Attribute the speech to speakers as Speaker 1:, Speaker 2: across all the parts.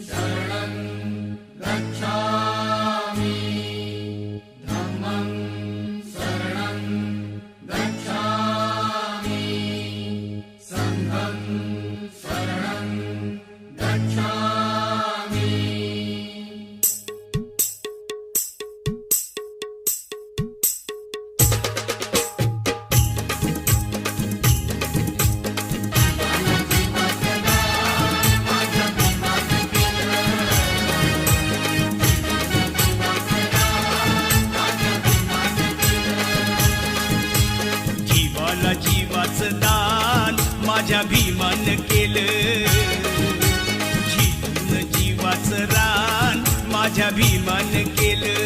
Speaker 1: शरणं गच्छामि धम्मं शरणं गच्छामि संघं शरणं गच्छामि।
Speaker 2: जीवाचं दान माझ्या भीमान केलं, जीवन जीवाचं रान माझ्या भीमान केलं।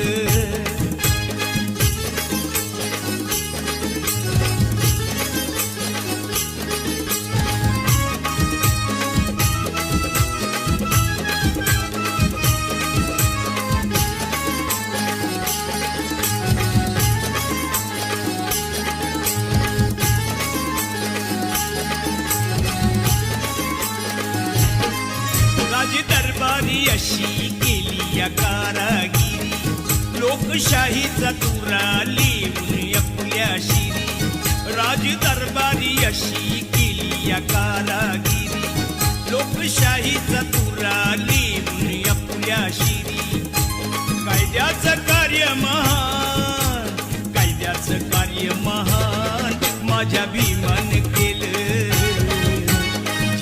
Speaker 2: दरबारी अशी केली या कारागिरी, लोकशाहीचा तुरा लिहून आपल्या शिरी। राज दरबारी अशी केली या कारागिरी, लोकशाहीचा तुरा लिहून आपल्या शिरी। कायद्याचं कार्य महान, कायद्याचं कार्य महान माझ्या भीमान केलं,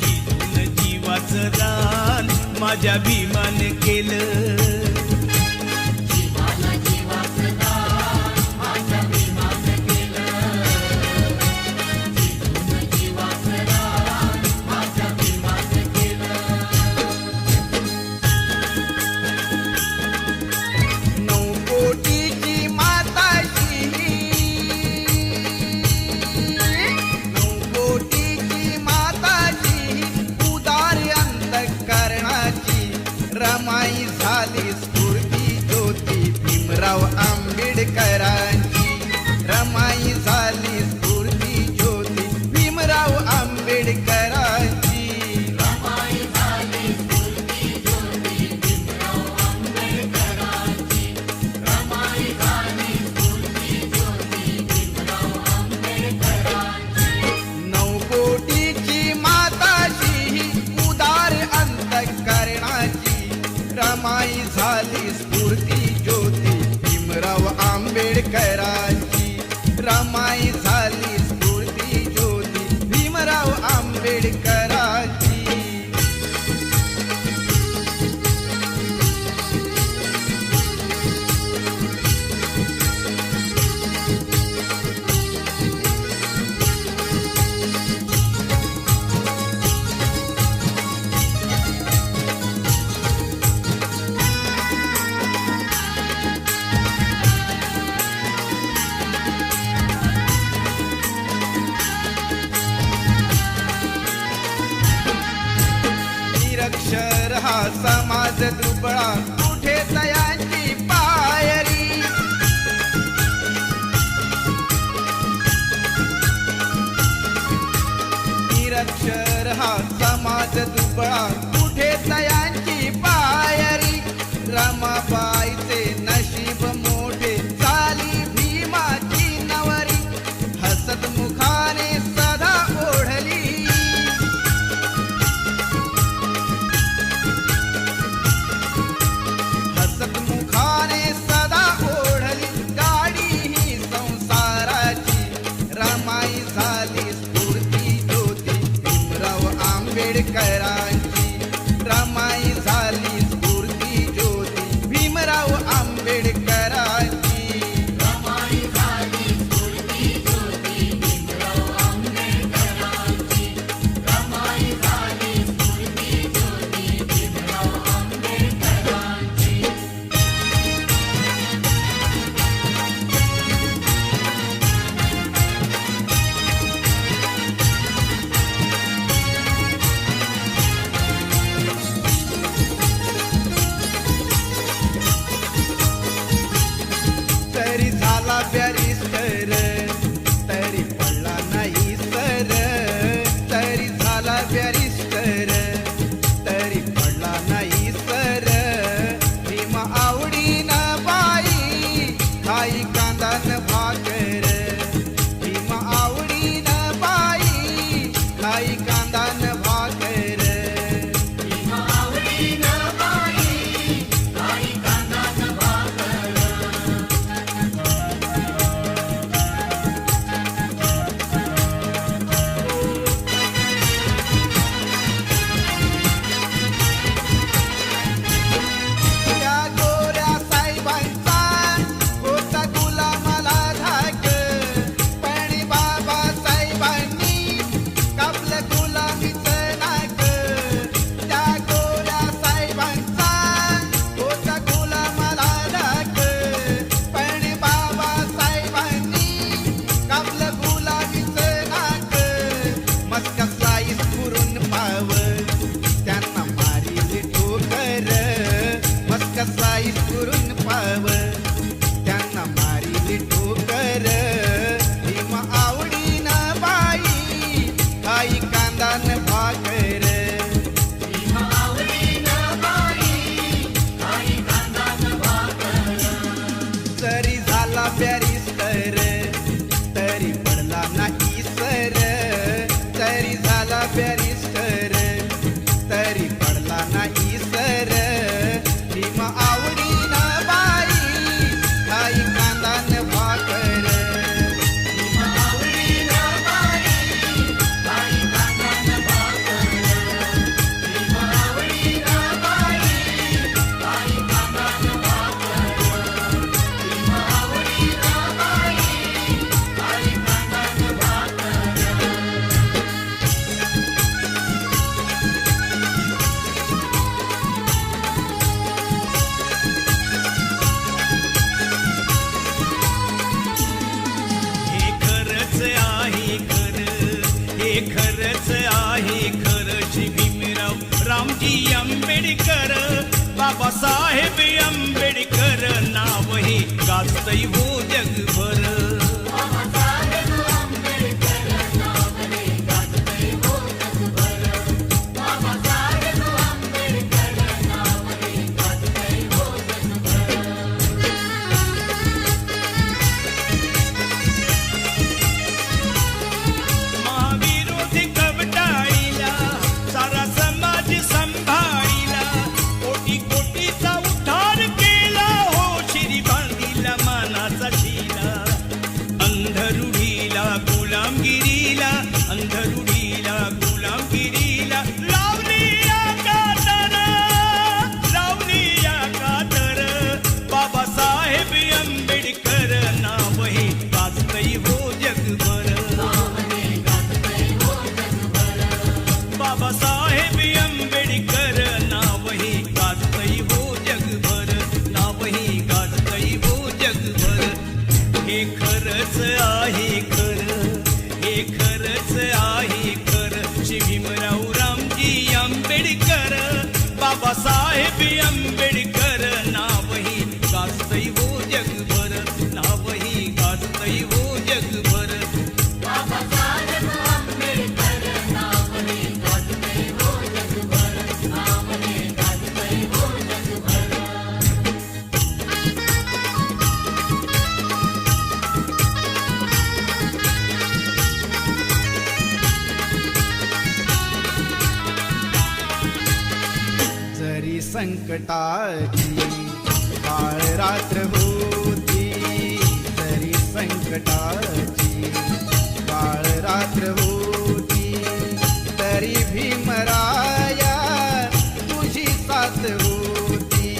Speaker 2: जीवन जीवाचं रान माझ्या भीमान केलं।
Speaker 1: जीवाला जीवाचं दान माझ्या भीमान केलं, जीवन जीवाचं दान माझ्या भीमान केलं।
Speaker 3: 9 कोटीची माताची, 9 कोटीची माताची उदार अंतःकरणाची, रमाई झाली स्फूर्ती ज्योती भीमराव आंबेडकरांची, रमाई झाली स्फूर्ती ज्योती भीमराव आंबेडकरांची।
Speaker 1: रमाई झाली स्फूर्ती ज्योती भीमराव आंबेडकरांची, रमाई झाली स्फूर्ती ज्योती भीमराव आंबेडकरांची।
Speaker 3: 9 कोटीची माताची उदार अंतःकरणाची, रमाई झाली स्फूर्ती ज्योती भीमराव आंबेडकरांची, रमाई झाली स्फूर्ती ज्योती भीमराव आंबेडकरांची। निरक्षर हा समाज दुबळा, कुठे तयांची पायरी, निरक्षर हा समाज दुबळा, कुठे तयांची पायरी। रमाबाईचे नशीब मोठे झाली भीमाची नवरी, हसत मुखाने सदा ओढली, हसत मुखाने सदा ओढली गाडी ही संसाराची। रमाई झाली स्फूर्ती ज्योती भीमराव आंबेडकरांची, रमाई झाली स्फूर्ती ज्योती भीमराव आंबेडकरांची।
Speaker 1: रमाई झाली स्फूर्ती ज्योती भीमराव आंबेडकरांची, रमाई झाली स्फूर्ती ज्योती भीमराव आंबेडकरांची।
Speaker 3: खाई कांदा न भाकर
Speaker 1: भीमा आवडीनं बाई काही कांदा न भाकर
Speaker 3: त्या गोऱ्या साहेबांचा होता गुलामाला धाक पण बाबासाहेबांनी कापलं गुलामीचं नाक त्या गोऱ्या साहेबांचा होता गुलामाला धाक पण बाबासाहेबांनी कापलं गुलामीचं नाक मस्का स्लाईस पुरून पाव त्यांना मारील ठोकर मस्का स्लाईस पुरून पाव त्यांना मारील ठोकर भीमा आवडीनं बाई काही कांदा न भाकर
Speaker 1: भीमा आवडीनं बाई काही कांदा न भाकर
Speaker 3: जरी झाला बॅरिस्टर तरी पडला नाही सर तरी झाला बॅरिस्टर तरी पडला नाही सर भीमा आवडीनं बाई काही कांदा न भाकर
Speaker 1: भीमा आवडीनं बाई काही कांदा न भाकर भीमा आवडीनं बाई काही कांदा न भाकर भीमा आवडीनं बाई काही कांदा न भाकर
Speaker 2: हे खरंच आहे खरं हे खरंच आहे खरं श्री भीमराव रामजी आंबेडकर बाबासाहेब आंबेडकर नाव हे गाजतय हो जगभर
Speaker 1: बाबासाहेब आंबेडकर नाव हे गाजतंय हो जगभर बाबासाहेब आंबेडकर नाव हे गाजतंय हो जगभर
Speaker 2: महाविरोधी कवटाळीला सारा समाज सांभाळीला कोटी कोटीचा उद्धार केला हो शिरी बांधिला मानाचा शिला अंधरुढीला गुलामगिरीला अंधरुढीला गुलामगिरीला लावली या कातर बाबासाहेब आंबेडकर नाव हे गाजतय हो जगभर
Speaker 1: नाव हे गाजतंय हो जगभर
Speaker 2: बाबासाहेब आंबेडकर नाव हे गाजतय हो जगभर नाव हे गाजतय हो जगभर हे खरंच आहे खरं हे खरंच आहे खरं श्री भीमराव रामजी आंबेडकर बाबासाहेब आंबेडकर नाव हे गाजतय हो जगभर नाव हे गाजतय हो जगभर
Speaker 1: बाबासाहेब आंबेडकर नाव हे गाजतंय हो जगभर नाव हे गाजतंय हो जगभर
Speaker 3: जरी संकटाची काळ रात्र होती जरी संकटाची काळ रात्र होती तरी भीमराया तुझी साथ होती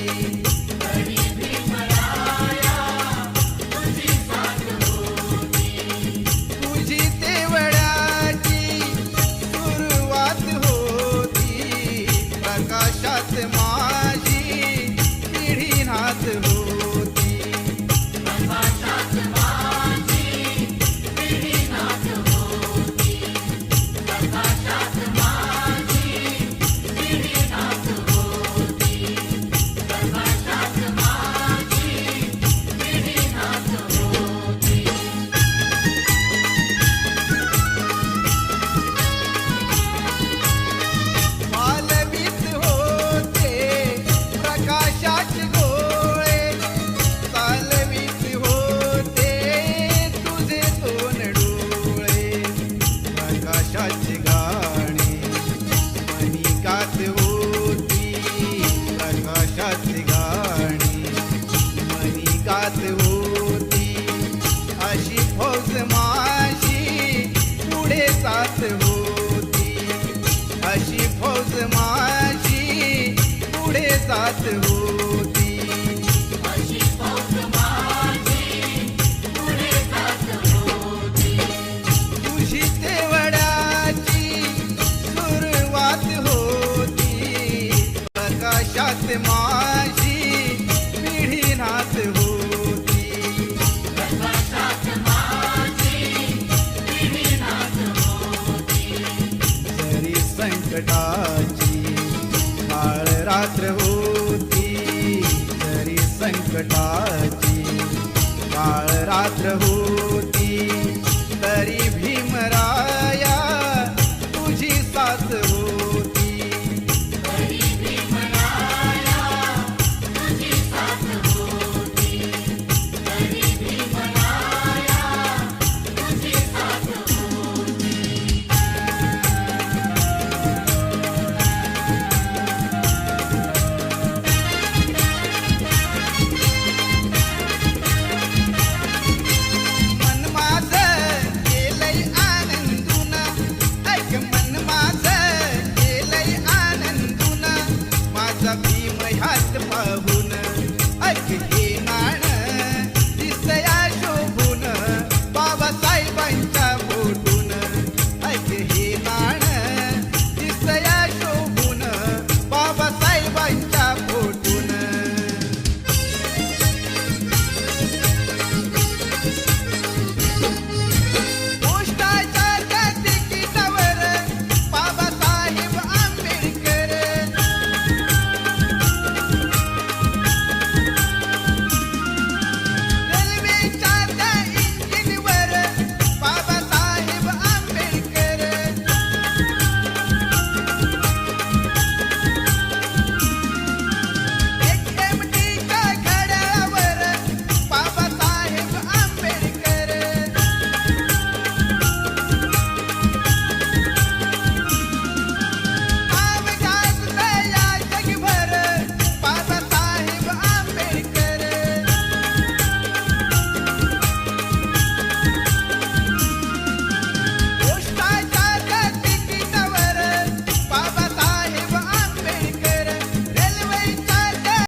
Speaker 1: तरी भीमराया तुझी साथ होती
Speaker 3: तुझी तेवढ्याची सुरुवात होती प्रकाशात माझी पिढीनाथ होती
Speaker 1: प्रकाशात माझी पिढीनाथ होती प्रकाशात माझी पिढीनाथ होती प्रकाशात माझी पिढीनाथ होती
Speaker 3: मालवीत होते प्रकाशाचे गोळे चालवीत होते तुझे दोन डोळे प्रकाशाचे गा जात होती.
Speaker 1: अशी फौज माझी पुढे जात होती.
Speaker 3: तुझी तेवढ्याची सुरुवात होती. प्रकाशात माझी पिढी नाच होती.
Speaker 1: प्रकाशात माझी पिढी नाच होती.
Speaker 3: जरी संकटाची काळ रात्र होती. जरी संकटा